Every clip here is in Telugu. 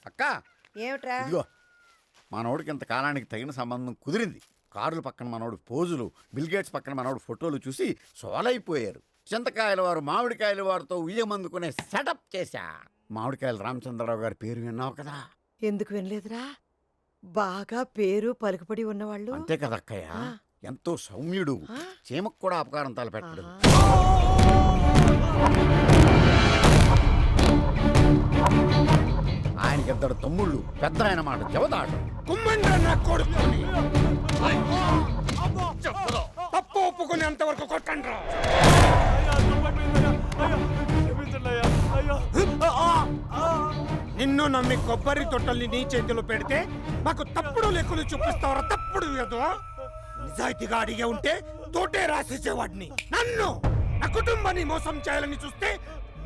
అక్క ఏమిట్రా? ఇదిగో మనోడికి ఇంత కాలానికి తగిన సంబంధం కుదిరింది. కార్ల పక్కన మనోడు పోజులు, బిల్గేట్స్ పక్కన మనోడు ఫోటోలు చూసి సోలైపోయారు. చింతకాయల వారు మామిడికాయల వారితో ఉయ్యమందుకునే సెటప్ చేశా. మామిడికాయల రామచంద్రరావు గారి పేరు విన్నావు కదా? ఎందుకు వినలేదురా? బాగా పేరు పలుకుపడి ఉన్నవాళ్ళు. అంతే కదా అక్కయ్య, ఎంతో సౌమ్యుడు, చీమకు కూడా అపకారం తలపెట్టడు. ఆయనకి ఇద్దరు తమ్ముళ్ళు, పెద్ద ఆయన మాట చెబుతాడు. తప్పు ఒప్పుకునేంత వరకు కొట్టండి. నిన్ను నమ్మి కొబ్బరి తొట్టల్ని నీ చేతిలో పెడితే మాకు తప్పుడు లెక్కలు చూపిస్తావరా? తప్పుడు ఏదో నిజాయితీగా అడిగే ఉంటే తోటే రాసేసేవాడిని. నన్ను నా కుటుంబాన్ని మోసం చేయాలని చూస్తే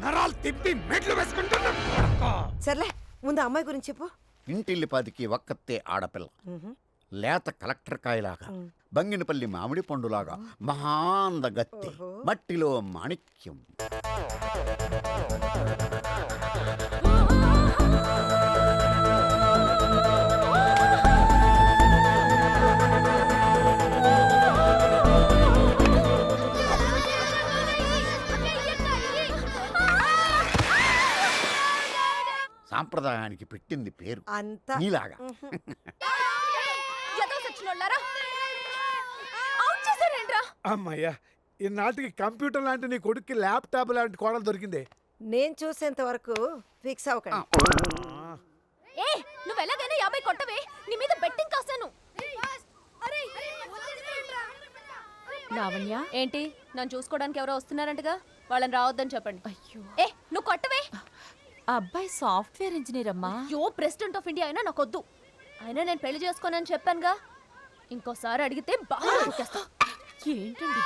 నరాలు తిప్పి మెట్లు వేసుకుంటున్నా. సర్లే, ముందు అమ్మాయి గురించి చెప్పు. ఇంటిల్లిపాదికి ఒక్కతే ఆడపిల్ల, లేత కలెక్టర్ కాయలాగా, బంగినపల్లి మామిడి పండులాగా, మహాందగత్తి, మట్టిలో మాణిక్యం. సాంప్రదాయానికి పెట్టింది పేరు అంతా నీలాగా. అమ్మయ్యా, ఈనాటికి కంప్యూటర్ లాంటి నీ కొడుక్కి ల్యాప్టాప్ లాంటి కోడలు దొరికిందే. నేను చూసేంత వరకు ఫిక్స్ అవ్వకండి. నువ్వు ఎలాగైనా 50 కొట్టవే, నీ మీద బెట్టింగ్ కాసాను. లావణ్య ఏంటి, నన్ను చూసుకోవడానికి ఎవరో వస్తున్నారంటగా, వాళ్ళని రావద్దని చెప్పండి. అయ్యో నువ్వు కొట్టవే. అబ్బాయి సాఫ్ట్వేర్ ఇంజనీర్ అమ్మా. యో ప్రెసిడెంట్ ఆఫ్ ఇండియా అయినా నాకొద్దు. అయినా నేను పెళ్లి చేసుకోనని చెప్పానుగా, ఇంకోసారి అడిగితే బాగా కొట్టేస్తా. ఏంటండి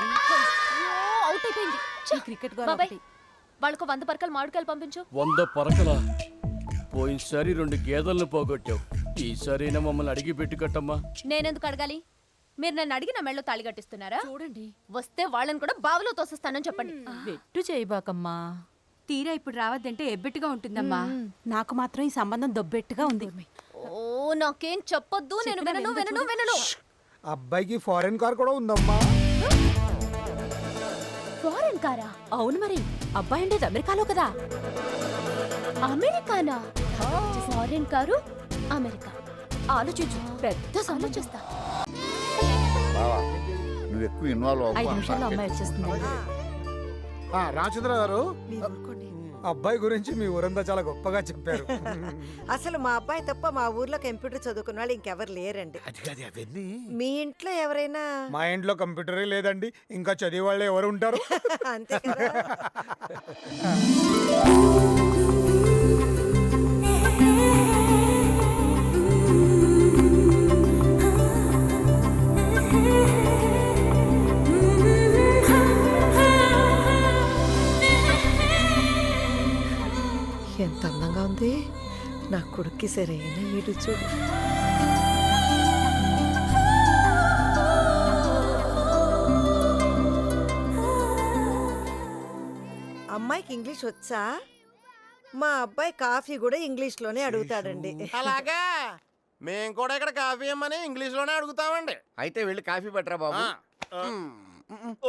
అవుట్ అయిపోయింది. క్రికెట్ వాళ్ళకు 100 పరకలు మామిడికాయలు పంపించు. 100 పరకలా? పోయినసారి 2 గేదెలను పోగొట్టావు, ఈసారైనా మమ్మల్ని అడిగి పెట్టి కట్టమ్మా. నేనెందుకు అడగాలి? మీరు నన్ను అడిగి నా మెళ్ళో తాళి కట్టిస్తున్నారా? చూడండి, వస్తే వాళ్ళని కూడా బావిలో తోసేస్తానని చెప్పండి. వెట్టు చేయబాకమ్మా. తీరా ఇప్పుడు రావద్దంటే ఎబ్బెట్టుగా ఉంటుందమ్మా. నాకు మాత్రం ఈ సంబంధం దొబ్బెట్టుగా ఉంది. ఓ నాకేం చెప్పొద్దు, నేను వినను వినను వినను. అబ్బాయికి ఫారెన్ కార్ కూడా ఉందమ్మా. ఫారెన్ కారా? అవును మరి, అబ్బాయి ఉండేది అమెరికాలో కదా. అమెరికానా? Foreign car, America. ఆలోచించు, పెద్ద ఆలోచిస్తా. నువ్వు ఎక్కువ ఇన్వాల్వ్ 5 నిమిషాల్లో అమ్మాయి వచ్చేస్తుంది. రామచంద్ర గారు, మీరు ఊరుకోండి. అబ్బాయి గురించి మీ ఊరంతా చాలా గొప్పగా చెప్పారు. అసలు మా అబ్బాయి తప్ప మా ఊర్లో కంప్యూటర్ చదువుకున్న వాళ్ళు ఇంకెవరు లేరండి. అవన్నీ మీ ఇంట్లో ఎవరైనా? మా ఇంట్లో కంప్యూటరే లేదండి, ఇంకా చదివే వాళ్ళే ఎవరు ఉంటారు? అంతే కదా. ఎంత అందంగా ఉంది నా కొడుక్కి, సరైన వీడు చూడు. అమ్మాయికి ఇంగ్లీష్ వచ్చా? మా అబ్బాయి కాఫీ కూడా ఇంగ్లీష్లోనే అడుగుతాడండి. అలాగా మేము కూడా ఇక్కడ కాఫీ ఇమ్మని ఇంగ్లీష్ లోనే అడుగుతామండి. అయితే వెళ్ళి కాఫీ పట్టరా బాబు.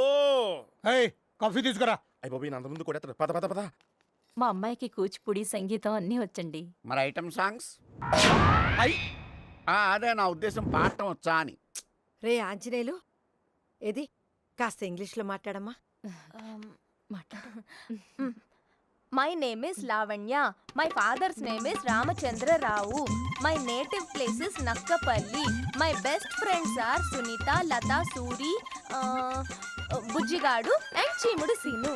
ఓ కాఫీ తీసుకురా. అయిపోయి అంత ముందు కూడా పద పద పద. మా అమ్మాయికి కూచిపూడి, సంగీతం అన్నీ వచ్చండి. మరి ఐటమ్ సాంగ్స్? అదే నా ఉద్దేశం, పాడటం వచ్చా అని. రే ఆంజనేయులు, ఏది కాస్త ఇంగ్లీష్లో మాట్లాడమ్మా. My name is Lavanya. My father's name is Ramachandrarao. My native place is Nakkapalli. My best friends are Sunitha, Latha, Suri, Bujjigadu and Cheemudu Seenu.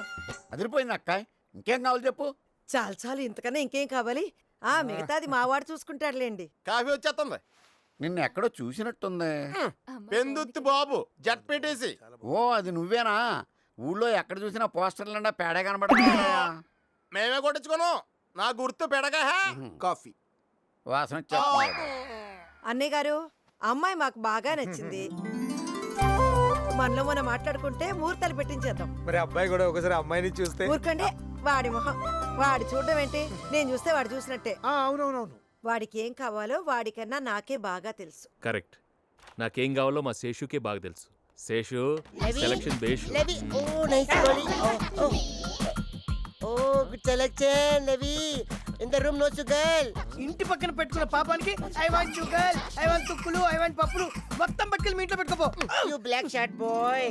అదిరిపోయింది అక్క, ఇంకేం కావాలి చెప్పు. చాలు చాలు, ఇంతకన్నా ఇంకేం కావాలి? మిగతాది మావాడు చూసుకుంటాడులేండి. కాఫీ వచ్చేస్తుంది. నిన్ను ఎక్కడో చూసినట్టుంది. పెందుత్తి బాబు, జడ్పీటీసీ. ఓ అది నువ్వేనా? ఊళ్ళో ఎక్కడ చూసినా పోస్టర్లు నిండా పేడ కనబడతా. మేమే కొట్టించుకున్నాం, నా గుర్తు పెడగా కాఫీ వాసన వచ్చేస్తుంది. అన్నయ్య గారు, అమ్మాయి మాకు బాగా నచ్చింది. మనలో మనం మాట్లాడుకుంటే ముహూర్తాలు పెట్టించేద్దాం. మరి అబ్బాయి కూడా ఒకసారి అమ్మాయిని చూస్తే. ఊరుకండి, వాడి మొహం వాడి చూడడం ఏంటి, నేను చూస్తే వాడు చూసినట్టే. అవునవునవును. వాడికి ఏం కావాలో వాడికన్నా నాకే బాగా తెలుసు. కరెక్ట్. నాకేం కావాలో మా శేషుకే బాగా తెలుసు. శేషు సెలక్షన్ బేషు. ఇంటి పక్కన పెట్టుకున్న పాపానికి I want sugar, I want తుక్కులు, ఐ వాంట్ పప్పులు మొత్తం పట్టుకెళ్ళి మీ ఇంట్లో పెట్టుకోపో. You black shirt boy.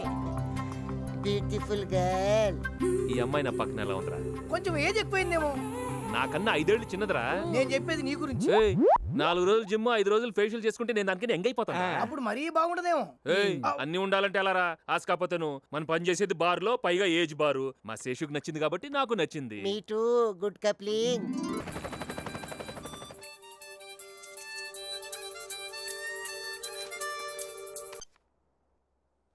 Beautiful girl. ఈ అమ్మాయి నా పక్కన ఎలా ఉందిరా? కొంచెం ఏజ్ ఎక్కువైందేమో. నాకన్నా 5 ఏళ్ళు చిన్నదిరా. నేను చెప్పేది నీ గురించి. ఏయ్, 4 రోజులు జిమ్ 5 రోజులు ఫేషియల్ చేసుకుంటే నేను దానికి ఎంగైపోతాను. అప్పుడు మరీ బాగుండదేమో. ఏయ్, అన్ని ఉండాలంటే ఎలారా? ఆస్కాపోతేను మనం పని చేసేది బార్ లో, పైగా ఏజ్ బారు. మా శేషుకు నచ్చింది కాబట్టి నాకు నచ్చింది. Me too. Good coupling.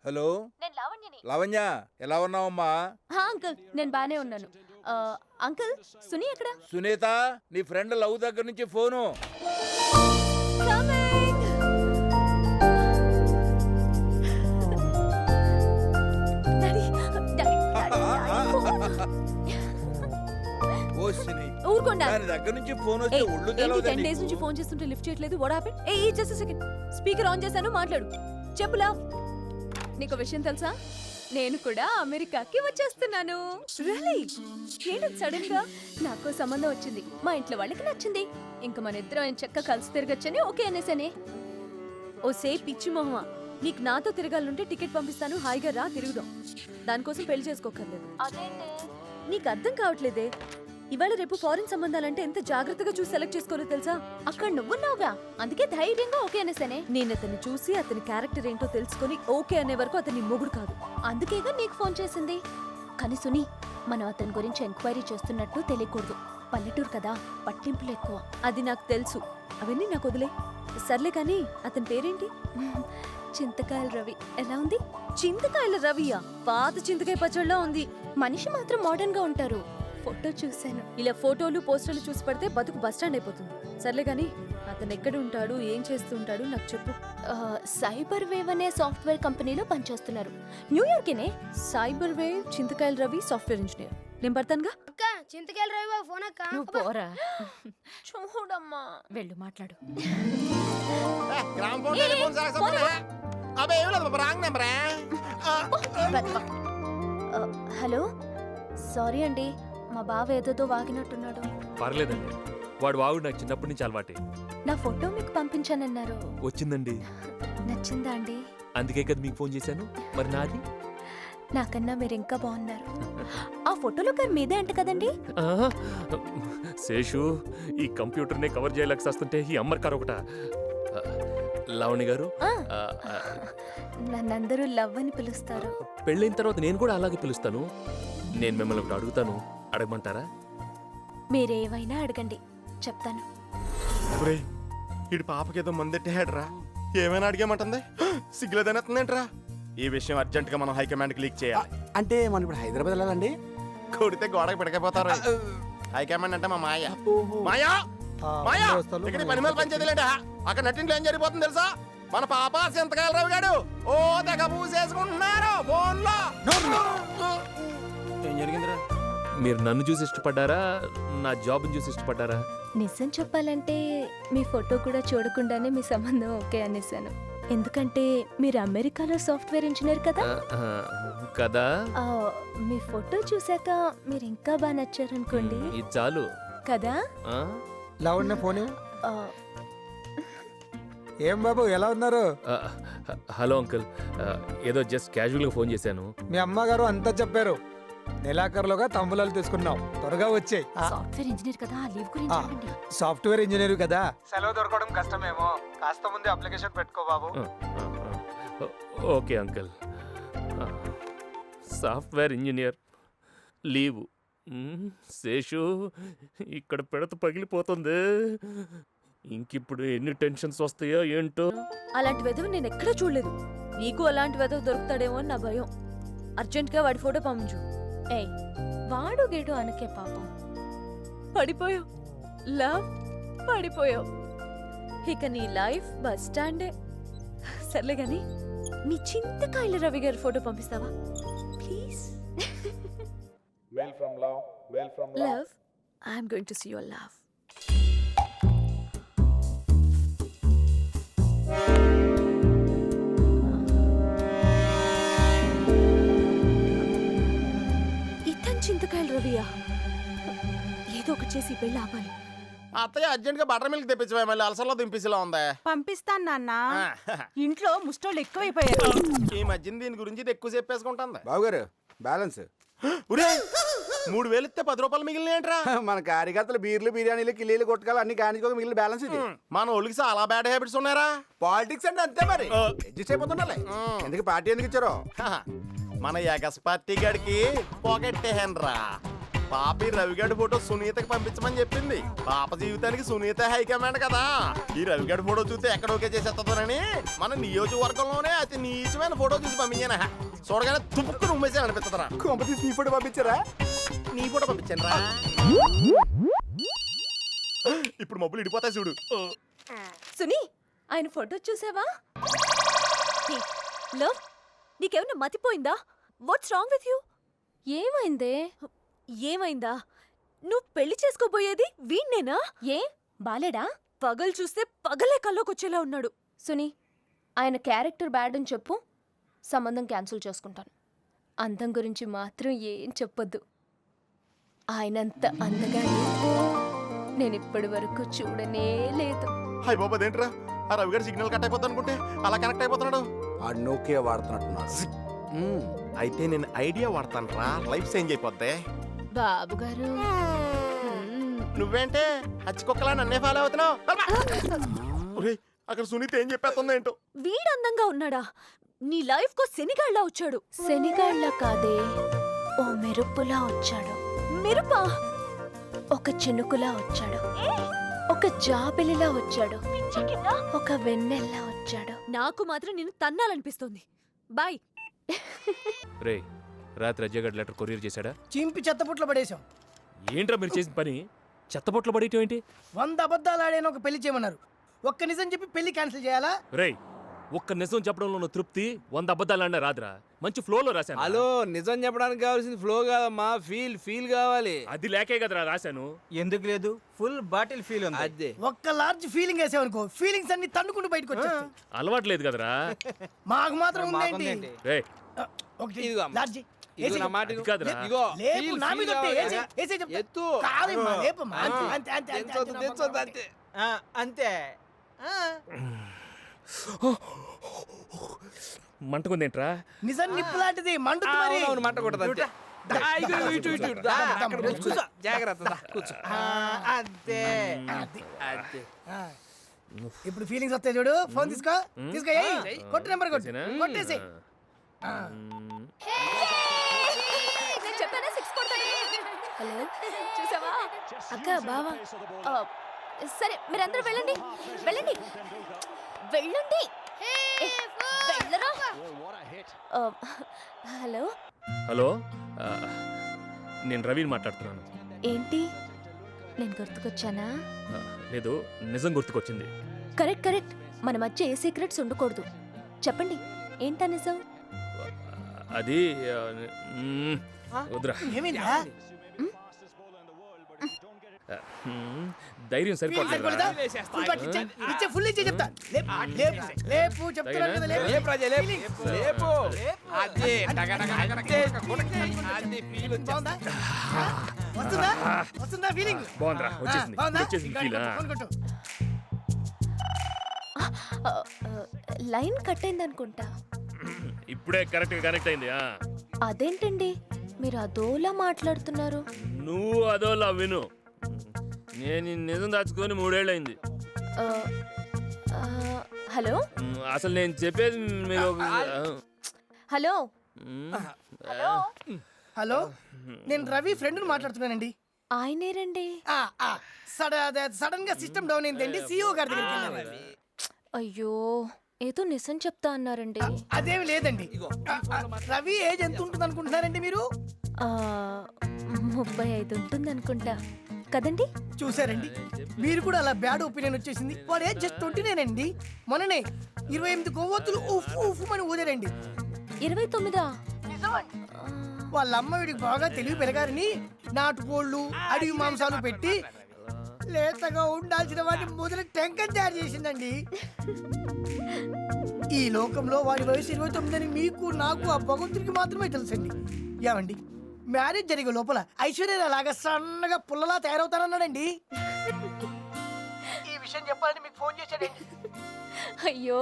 Hello నేను లావణ్యని. లావణ్య, ఎలా ఉన్నావమ్మా? అంకుల్ నేను బానే ఉన్నాను. అంకుల్ సునీ ఎక్కడ? సునీత, నీ ఫ్రెండ్ లవ్ దగ్గర నుంచి ఫోను. ఓ సిని, ఊరుకోండి. దాని దగ్గర నుంచి ఫోన్ వస్తే ఒళ్ళు తెలవదా 10 డేస్ నుంచి ఫోన్ చేస్తుంటే లిఫ్ట్ చేయట్లేదు. What happen? A just second, speaker on చేశాను, మాట్లాడు. చెప్పులా. నీకు విషయం తెలుసా, నేను కూడా అమెరికాకి వచ్చేస్తున్నాను. రియల్లీ? ఏంటి సడన్ గా? నాకు సంబంధం వచ్చింది, మా ఇంట్లో వాళ్ళకి నచ్చింది. ఇంకా మన ఇద్దరం చక్క కలిసి తిరగచ్చని ఓకే అనేసానే. ఓ సే పిచ్చి మొహమా, నీకు నాతో తిరగాలంటే టికెట్ పంపిస్తాను, హాయిగా రా తిరుగుదాం. దానికోసం పెళ్లి చేసుకోకర్లేదు. నీకు అర్థం కావట్లేదే. ఇవాళ రేపు ఫారిన్ సంబంధాలంటే ఎంత జాగ్రత్తగా చూసి సెలెక్ట్ చేసుకోవాలో తెలుసా? అక్కడ నువ్వున్నావుగా, అందుకే ధైర్యంగా ఓకే అనేసానే. నేను అతన్ని చూసి అతని క్యారెక్టర్ ఏంటో తెలుసుకొని ఓకే అనే వరకు అతని మొగుడు కాదు. అందుకేగా నీకు ఫోన్ చేసింది. కానీ సునీ, మనం అతని గురించి ఎంక్వైరీ చేస్తున్నట్టు తెలియకూడదు. పల్లెటూరు కదా, పట్టింపులు ఎక్కువ. అది నాకు తెలుసు, అవన్నీ నాకు వదిలే. సర్లే కానీ అతని పేరేంటి? చింతకాయల రవి. ఎలా ఉంది? చింతకాయల రవియా? పాత చింతకాయ పచ్చళ్ళ ఉంది. మనిషి మాత్రం మోడర్న్ గా ఉంటారు. ఫోటో చూశాను. ఇలా ఫోటోలు పోస్టర్లు చూసి పడితే బతుకు బస్టాండ్ అయిపోతుంది. సర్లే కానీ అతను ఎక్కడ ఉంటాడు, ఏం చేస్తుంటాడు నాకు చెప్పు. సైబర్ వేవ్ అనే సాఫ్ట్వేర్ కంపెనీలో పనిచేస్తున్నారు. న్యూయార్కేనే. సైబర్ వేవ్, చింతకాయల రవి, సాఫ్ట్వేర్ ఇంజనీర్. నేను పడతానుగా. చింతకాయలు రవి ఫోన్ అక్క. నువ్వు పోరా. చూడమ్మా, వెళ్ళు మాట్లాడు. హలో, సారీ అండి, మా బావ ఏదేదో వాగినట్టున్నాడు. పర్లేదండి, వాడు వాగుడు నాకు చిన్నప్పటి నుంచి అలవాటే. నా ఫోటో మీకు పంపించానన్నారు. వచ్చిందండి. నచ్చిందా అండి? అందుకే కదా మీకు ఫోన్ చేశాను. మరి నాది? నాకన్నా మీరు ఇంకా బాగున్నారు. ఆ ఫోటోలో గారు మీదే అంట కదండి? శేషు, ఈ కంప్యూటర్నే కవర్ చేయలేక వస్తుంటే ఈ అమ్మర్ కారు ఒకట. లావణి గారు, నన్నందరూ లవ్ అని పిలుస్తారు. పెళ్ళైన తర్వాత నేను కూడా అలాగే పిలుస్తాను. నేను మిమ్మల్ని ఒకటి అడుగుతాను, అడగమంటారా? మీరేమైనా అడగండి, చెప్తాను. ఇటు పాపకేదో మందెట్టేహాడ్రా, ఏమైనా అడిగామంటుంది. సిగ్గులేదనేస్తుందేంట్రా? ఈ విషయం అర్జెంట్ గా మనం హైకమాండ్కి లీక్ చేయాలి. అంటే మనం ఇప్పుడు హైదరాబాద్ వెళ్ళాలండి? కొడితే గోడకు పిడకపోతారు. హైకమాండ్ అంటే మా మాయ. మాయా, మాయా, ఇక్కడ పని మీద పని చేయలేడా? అక్కడ నట్టింట్లో ఏం జరిగిపోతుంది తెలుసా? మన పాప చింతకాయల రవి గాడు ఓ తెగ పూసేసుకుంటున్నారు ఫోన్లో. ఏం జరిగిందిరా? మీరు నన్ను చూసి ఇష్టపడ్డారా, నా జాబ్ని చూసి ఇష్టపడ్డారా? నిజం చెప్పాలంటే మీ ఫోటో కూడా చూడకుండానే మీ సంబంధం ఓకే అనేసాను. ఎందుకంటే మీరు అమెరికాలో సాఫ్ట్వేర్ ఇంజనీర్ కదా. కదా. మీ ఫోటో చూసాక మీరు ఇంకా బాగా నచ్చారనుకోండి. ఇది చాలు కదా. లావణ్య ఫోన్. ఏం బాబు, ఎలా ఉన్నారు? హలో అంకుల్, ఏదో జస్ట్ క్యాజువల్గా ఫోన్ చేశాను. మీ అమ్మగారు అంతా చెప్పారు. నెలాఖరులోగా తంబులాలు తీసుకున్నాం, త్వరగా వచ్చాయి. సాఫ్ట్వేర్ ఇంజనీర్ కదా, లీవ్ గురించి అడగండి. సాఫ్ట్వేర్ ఇంజనీర్ కదా, సెలవు దొరకడం కష్టమేమో. కాస్త ముందే అప్లికేషన్ పెట్టుకో బాబు. Okay uncle. Software engineer, leave. Seshu, ఇక్కడ పెడత పగిలిపోతుంది. ఇంకిప్పుడు ఎన్ని టెన్షన్స్ వస్తాయో ఏంటో. అలాంటి వెధవ నేను ఎక్కడా చూడలేదు. నీకు అలాంటి వెధవ దొరుకుతాడేమో అని నా భయం. అర్జెంట్గా వాడి ఫోటో పంపించు. ఏయ్, వాడు గేడు అనకే పాపం. పడిపోయావు, లవ్ పడిపోయావు. ఇక నీ లైఫ్ బస్ స్టాండే. సర్లే గాని మీ చింతకాయల రవి గారి ఫోటో పంపిస్తావా please? Mail from love. Love I'm going to see your love. ఇతను చింతకాయలు రవియా? ఏదో ఒకటి చేసి పెళ్ళి ఆపాలి. అత్తయ్య అర్జెంట్ గా బటర్ మిల్క్ తెప్పించవా, మళ్ళీ అలసర్లో దింపేసిలా ఉందా. పంపిస్తాను నాన్న. ఇంట్లో ముష్టోళ్ళు ఎక్కువైపోయారు. ఈ మధ్యన దీని గురించి ఇది ఎక్కువ చెప్పేసుకుంటుంది. బావగారు బ్యాలెన్స్ 3000 ఇస్తే 10 రూపాయలు మిగిలినేంట్రా? మన కార్యకర్తలు బీర్లు బిర్యానీలు కిల్లీలు కొట్టుకాలు అన్ని కానించుకోక మిగిలిన బ్యాలెన్స్ ఇది. మన ఒళ్ళకి చాలా బ్యాడ్ హ్యాబిట్స్ ఉన్నారా? పాలిటిక్స్ అంటే అంతే మరి, అడ్జస్ట్ అయిపోతుండాలి. ఎందుకు పార్టీ ఎందుకు ఇచ్చారో? మన ఎగస్ పార్టీ గడికి పోగొట్టేహన్రా. పాపి రవిగడ్ ఫోటో సునీతకి పంపించమని చెప్పింది. పాప జీవితానికి సునీత హైకమాండ్ కదా. ఈ రవిగడ్ ఫోటో చూస్తే ఎక్కడ ఓకే చేసేస్తుందని మన నియోజకవర్గంలోనే అతి నీచమైన ఫోటో చూసి పంపించాను. చూడగానే తుప్పుకుని ఉమ్మేసాను అనిపిస్తుందిరా. కొంపతీసి నీ ఫోటో పంపించారా? నీ ఫోటో పంపించాను రా. ఇప్పుడు మబ్బులు ఇడిపోతాయి చూడు. సునీ, ఆయన ఫోటో చూసావా? లవ్, నీకేమన్నా మతిపోయిందా? What's wrong with you? ఏమైందే? ఏమైందా? నువ్వు పెళ్లి చేసుకోబోయేది వీణ్ణేనా? ఏ బాలేడా? పగలు చూస్తే పగలే కల్లోకొచ్చేలా ఉన్నాడు. సునీ, ఆయన క్యారెక్టర్ బ్యాడ్ అని చెప్పు, సంబంధం క్యాన్సిల్ చేసుకుంటాను. అందం గురించి మాత్రం ఏం చెప్పొద్దు. ఆయనంత అందగానే నేను ఇప్పటి వరకు చూడనే లేదు. హాయ్ బాబా, అదేంట్రా ఆ రవిగారు సిగ్నల్ కట్ అయిపోతా అనుకుంటే అలా కనెక్ట్ అయిపోతున్నాడు. ఆ నోకియా వాడుతున్నట్టున్నాడు. అయితే నేను ఐడియా వాడతాను రా, లైఫ్ చేంజ్ అయిపోద్ది. బాబు గారు, నువ్వేంటే హచ్చుకొక్కలా నన్నే ఫాలో అవుతున్నావు? అక్కడ సునీత ఏం చెప్పేస్తుందో ఏంటో. వీడు అందంగా ఉన్నాడా? నీ లైఫ్ కో శనిగాళ్ళ వచ్చాడు. శనిగాళ్ళ కాదే, ఓ మెరుపులా వచ్చాడు. మెరుపా? ఒక చినుకులా వచ్చాడు, ఒక జాబిలిలా వచ్చాడు, ఒక వెన్నెల్లా వచ్చాడు. నాకు మాత్రం నిన్ను తన్నాలనిపిస్తుంది. బాయ్. రే, రాత్రి అజయగడ్ లెటర్ కొరియర్ చేశాడా? చింపి చెత్తపుట్లో పడేశాం. ఏంట్రా మీరు చేసిన పని? చెత్తబొట్లు పడేయటం ఏంటి? 100 అబద్ధాలు ఆడేన ఒక పెళ్లి చేయమన్నారు. ఒక్క నిజం చెప్పి పెళ్లి క్యాన్సిల్ చేయాలా? రేయ్, ఒక్క నిజం చెప్పడంలో ఉన్న తృప్తి 100 అబద్ధాలు అన్నా రాదురా. మంచి ఫ్లోలో రాశాను. హలో, నిజం చెప్పడానికి కావాల్సింది ఫ్లో కాదమ్మా, ఫీల్ కావాలి. అది లేకే కదరా రాశాను. ఎందుకు లేదు? ఫుల్ బాటిల్ ఫీల్ ఉంది. అదే ఒక్క లార్జ్ ఫీలింగ్ వేసావనుకో, ఫీలింగ్స్ అన్ని తన్నుకుంటూ బయటకు వచ్చేస్తాయి. అలవాట్లేదు కదరా. మాకు మాత్రం ఉందేంటి? రేయ్, ఒకటి ఇదిగో అమ్మ. లార్జీ ఇదిగో నా మాట అది ఇదిగో. కాదురా. ఇదిగో, లేపు, feel, నా feel మీద కావాలి. ఎత్తు. కాదమ్మా, లేపమ్మా. అంతే, అంతే, అంతే, అంతే, తెచ్చొద్దు, అంతే. అంతే. మంటకుందేంట్రా? నిజం నిప్పు లాంటిది, మండుతుంది మరి. అవును, మంట కొట్టదు అంతే. ఇటు. దా, అక్కడ కూర్చో. జాగ్రత్త, దా, కూర్చో. అంతే. అదే. ఇప్పుడు ఫీలింగ్స్ వస్తాయి చూడు. ఫోన్ తీసుకో, కొట్టు, నెంబర్ కొట్టు, చేసేనా? కొట్టేసి. నేను చెప్పానా 6 కొడతాను. హలో, చూసావా? అక్క, బావా. సరే, మీరందరూ వెళ్ళండి. వెళ్ళండి. వెళ్ళరా. హలో హలో, నేను రవిని మాట్లాడుతున్నాను. ఏంటి, నేను గుర్తుకొచ్చానా? లేదు, నిజం గుర్తుకొచ్చింది. కరెక్ట్. మన మధ్య ఏ సీక్రెట్స్ ఉండకూడదు. చెప్పండి, ఏంటా నిజం? అది వద్దురా. ఏమైందా? ధైర్యం సరిపోతుందా? ఫుల్ ఇచ్చే చెప్తా. లేపు చెప్తున్నాను కదా, లేపు. లేపు రాజా, లేపు. లేపు. అదే, టగ, టగ, అదే, కొడకే. అదే, feel బాగుందా? వస్తుందా ఫీలింగ్? బాగుందిరా, వచ్చేసింది. బాగుందా? వచ్చేసింది ఫీల్. ఫోన్ కొట్టు. లైన్ కట్ అయింది అనుకుంటా. ఇప్పుడే కరెక్ట్గా కనెక్ట్ అయింది. అదేంటండి, మీరు అదోలా మాట్లాడుతున్నారు? నువ్వు అదోలా విను. నేను ఈ నిజం దాచుకొని 3 ఏళ్ళయింది. హలో, అసలు నేను చెప్పేది మీరు హలో. హలో, నేను రవి ఫ్రెండ్ మాట్లాడుతున్నానండి. ఆయనేరండి. సడన్ గా సిస్టమ్ డౌన్ అయిందండి. CEO గారి దగ్గరికి వెళ్ళాను. అయ్యో, ఏదో నిజం చెప్తా అన్నారండి. అదేమి లేదండి. రవి ఏజ్ ఎంత ఉంటుంది అనుకుంటున్నారండి మీరు? 35 ఉంటుంది అనుకుంటా కదండి. చూసారండి, మీరు కూడా అలా బ్యాడ్ ఒపీనియన్ వచ్చేసింది. వాడు ఏజ్ జస్ట్ 29 మొన్ననే 28 కొవ్వొత్తులు ఉఫ్ ఉఫ్ అని ఊదారండి. 29? వాళ్ళ అమ్మ వీడికి బాగా తెలివి పెరగారని నాటుకోళ్ళు అడవి మాంసాలు పెట్టి లేతగా ఉండాల్సిన వాటిని మొదలు టెంకన్ తయారు చేసిందండి. ఈ లోకంలో వాడి వయసు 29 అని మీకు నాకు ఆ భగవంతుడికి మాత్రమే తెలుసండి. ఏమండి మ్యారేజ్ జరిగే లోపల ఐశ్వర్య లాగా సన్నగా పుల్లలా తయారవుతానన్నాడండి. ఈ విషయం చెప్పాలని మీకు ఫోన్ చేశాడండి. అయ్యో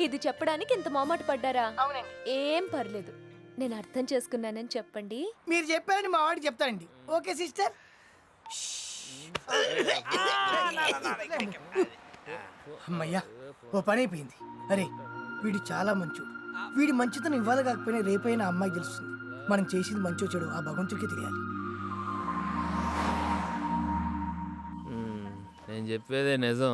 ఇది చెప్పడానికి ఇంత మొహమాట పడ్డారా? అవునండి. ఏం పర్లేదు, నేను అర్థం చేసుకున్నానని చెప్పండి. మీరు చెప్పారని మా వాడికి చెప్తానండి. Okay sister. అమ్మయ్యా ఓ పని అయిపోయింది. అరే వీడు చాలా మంచోడు. వీడి మంచితనం ఇవ్వాలి కాకపోయినా రేపైనా అమ్మాయి తెలుస్తుంది. మనం చేసింది మంచో చెడు ఆ భగవంతుడికి తెలియాలి. నేను చెప్పేదే నిజం.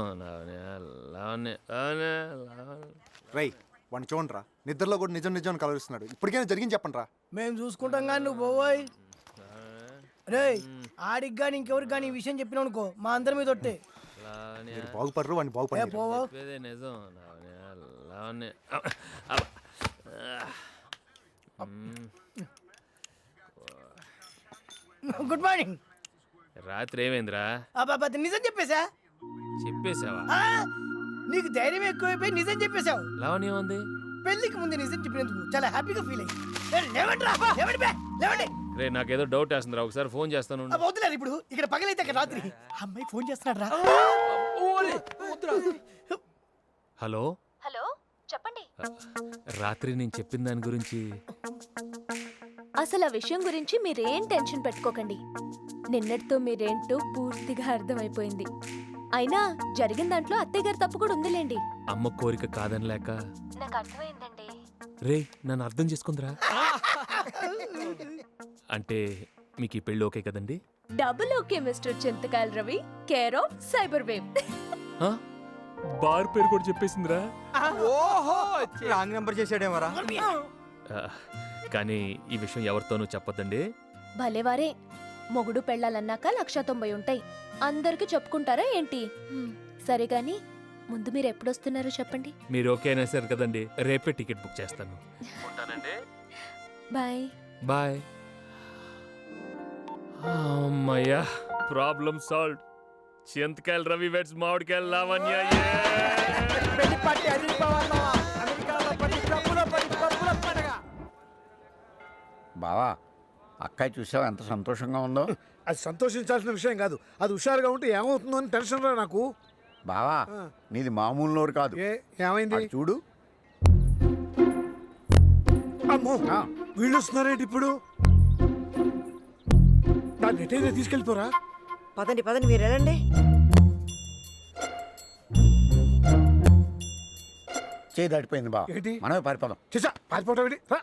రై వాడిని చూడరా, నిద్రలో కూడా నిజం నిజం కలరిస్తున్నాడు. ఇప్పటికైనా జరిగింది చెప్పండి రా. మేము చూసుకుంటాం కానీ నువ్వు పోవోయ్. రే ఆడికి కానీ ఇంకెవరికి కానీ ఈ విషయం చెప్పినావు అనుకో మా అందరి మీద ఒట్టే. మీరు బాగుపడరు వాడిని ఏ బాగుపడరు. పోవో. చెప్పేదే నిజం. Good morning. రాత్రి ఏమైందిరా? అబ్బా నిజం చెప్పేశా. చెప్పేసావా? ఆ, నీకు ధైర్యం ఎక్కువైపోయి నిజం చెప్పేశావు. లావణ్య ఉంది. పెళ్లికి ముందు నిజం చెప్పినందుకు చాలా హ్యాపీగా ఫీల్ అయ్యి. లేవండి రా, లేవండి బే, లేవండి. రే నాకేదో డౌట్ వేస్తుందిరా, ఒకసారి ఫోన్ చేస్తాను. వద్దులేరు ఇప్పుడు ఇక్కడ పగలైతే అక్కడ రాత్రి అమ్మాయి ఫోన్ చేస్తున్నాడు రా. హలో హలో చెప్పండి. రాత్రి నేను చెప్పిన దాని గురించి అసలు ఆ విషయం గురించి మీరేం టెన్షన్ పెట్టుకోకండి. నిన్నటితో మీరేంటో పూర్తిగా అర్థమైపోయింది. అయినా జరిగిన దాంట్లో అత్తయ్య గారి తప్పు కూడా ఉందిలేండి. అమ్మ కోరిక కాదనిలేక. నాకు అర్థమైందండి. రే నన్ను అర్థం చేసుకుందిరా. అంటే మీకు ఈ పెళ్ళి ఓకే కదండి? Double okay mister Chintakayala Ravi, care of cyber wave. Bar పేరు కూడా చెప్పేసిందిరా. ఓహో రాంగ్ నెంబర్ చేసాడేమరా. కానీ ఈ విషయం ఎవరితోనూ చెప్పొద్దండి. భలేవారే, మొగుడు పెళ్ళాలన్నాక 190 ఉంటాయి. అందరికి చెప్పుకుంటారా ఏంటి? సరే గాని ముందు మీరు ఎప్పుడొస్తున్నారో చెప్పండి. మీరు ఓకే అనేసారు కదండి, రేపే టికెట్ బుక్ చేస్తాను. ఉంటానండి. Bye bye. అమ్మయ్యా, problem solve. Chintakayala Ravi weds Mamidikayala Lavanya. పెళ్లి పార్టీ అదిరిపోవాలా? అమెరికాలో పడి క్లబ్బులో పడి పబ్బులో పండగ. బావా అక్కాయి చూసావు ఎంత సంతోషంగా ఉందో. అది సంతోషించాల్సిన విషయం కాదు. అది హుషారుగా ఉంటే ఏమవుతుందో అని టెన్షన్ రా నాకు. బావా నీది మామూలు నోరు కాదు. ఏమైంది అటు చూడు. అమ్మో వీళ్ళు వస్తున్నారేంటి ఇప్పుడు? దాన్ని ఎటైనా తీసుకెళ్ళిపోరా. పదండి పదండి మీరు వెళ్ళండి. చేయి దాటిపోయింది బావ. ఏంటి? మనమే పారిపోదాం. చేసా పారిపోవటం ఏంటి? రా.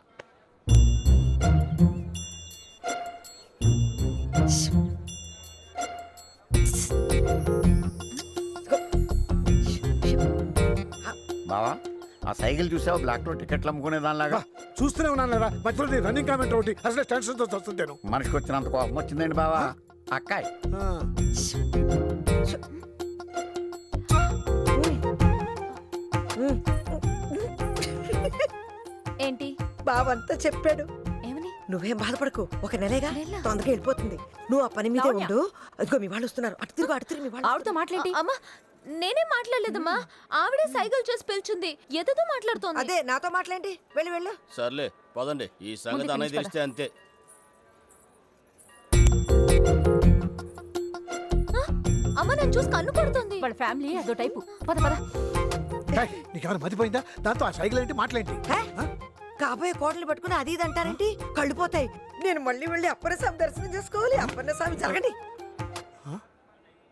బావా ఆ సైకిల్ చూసావా, బ్లాక్ లో టికెట్లు అమ్ముకునే దానిలాగా. చూస్తూనే ఉన్నాను లేదా మధ్యలో రన్నింగ్ కామెంట్ ఒకటి. అసలు టెన్షన్తో వస్తుంటాను. మనిషికి వచ్చినంత కోపం వచ్చిందండి బావా. అక్కాయ్ ఏంటి? బావంతా చెప్పాడు. ఏమని? నువ్వేం బాధపడకు, ఒక నెలేగా నెల? తొందరగా వెళ్ళిపోతుంది. నువ్వు ఆ పని మీదే లావణ్య. ఉండు. అదిగో మీ వాళ్ళు వస్తున్నారు. అటు తిరుగు అటు తిరుగు మీ వాళ్ళు. ఆవిడతో మాట్లాడి అమ్మా నేనేం మాట్లాడలేదమ్మా. ఆవిడే సైకిల్ చేసి పిలిచింది. ఎదుతో మాట్లాడుతోంది. అదే నాతో మాట్లాడి వెళ్ళు వెళ్ళు. సర్లే పదండి, ఈ సంగతి అన్నయ్య తెలిస్తే అంతే. అమ్మ నన్ను చూసి కన్ను కొడుతుంది. వాళ్ళ ఫ్యామిలీ అదో టైపు. పద పద. నీకేమైనా మతిపోయిందా? దాంతో ఆ సైకిల్ ఏంటి మాట్లాడి? హే? కాబోయే కోటలు పట్టుకుని అది ఇది అంటారేంటి? కళ్ళు పోతాయి. నేను మళ్ళీ వెళ్ళి అప్పన్న స్వామి దర్శనం చేసుకోవాలి. అప్పన్న స్వామి జరగండి.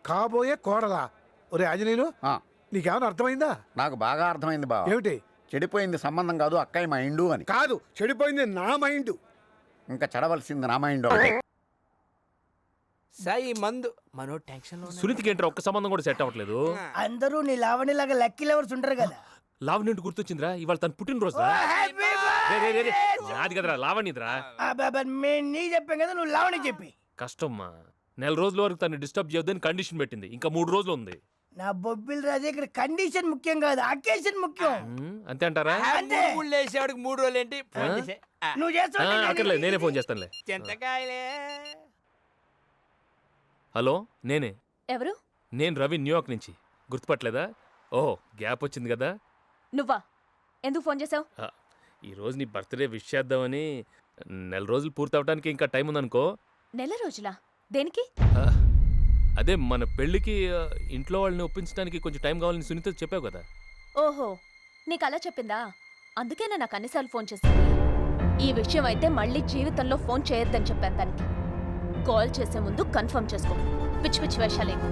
కాబోయే కోడలా? ఒరే ఆంజనేయులు, ఆ, నీకేమైనా అర్థమైందా? నాకు బాగా అర్థమైంది బావ. ఏమిటి? చెడిపోయింది సంబంధం కాదు, అక్కాయి మైండు అని. కాదు, చెడిపోయింది నా మైండ్. ఇంకా చెడవలసింది నా మైండ్ ఒకటే. సాయి మందు మనో టెన్షన్ లో సునీతికి ఏంట్రా ఒక్క సంబంధం కూడా సెట్ అవ్వట్లేదు. అందరూ నీ లావణిలాగా లక్కీ లవర్స్ ఉంటారు కదా. లావణ్య గుర్తొచ్చిందిరా, ఇవాళ తన పుట్టినరోజు. నాది కదరా లావణ్యదిరా. మేము నీకు చెప్పాం కదా, నువ్వు లావణి చెప్పి. కష్టమ్మా, నెల రోజుల వరకు తను డిస్టర్బ్ చేయొద్దని కండిషన్ పెట్టింది. ఇంకా 3 రోజులు ఉంది. నా బొబ్బిల్ రాజు ఇక్కడ కండిషన్ ముఖ్యం కాదు, అకేషన్ ముఖ్యం. అంతే అంటారా? అంతే. వేసేవాడికి 3 రోజులు ఏంటి? ఫోన్ చేసే నువ్వు చేస్తావు అక్కర్లేదు, నేనే ఫోన్ చేస్తానులే. చింతకాయలే. హలో, నేనే. ఎవరు? నేను రవి, న్యూయార్క్ నుంచి. గుర్తుపట్టలేదా? ఓహో, గ్యాప్ వచ్చింది కదా. నువ్వా? ఎందుకు ఫోన్ చేసావు? ఈరోజు నీ బర్త్డే విష్ చేద్దామని. నెల రోజులు పూర్తవడానికి ఇంకా టైం ఉందనుకో. నెల రోజులా? దేనికి? అదే మన పెళ్ళికి ఇంట్లో వాళ్ళని ఒప్పించడానికి కొంచెం టైం కావాలని సునీత చెప్పావు కదా. ఓహో, నీకు అలా చెప్పిందా? అందుకేనా నాకు అన్నిసార్లు ఫోన్ చేసింది. ఈ విషయం అయితే మళ్ళీ జీవితంలో ఫోన్ చేయొద్దని చెప్పాను తనకి. కాల్ చేసే ముందు కన్ఫర్మ్ చేసుకో. పిచ్చి పిచ్చి వేషాలేమో.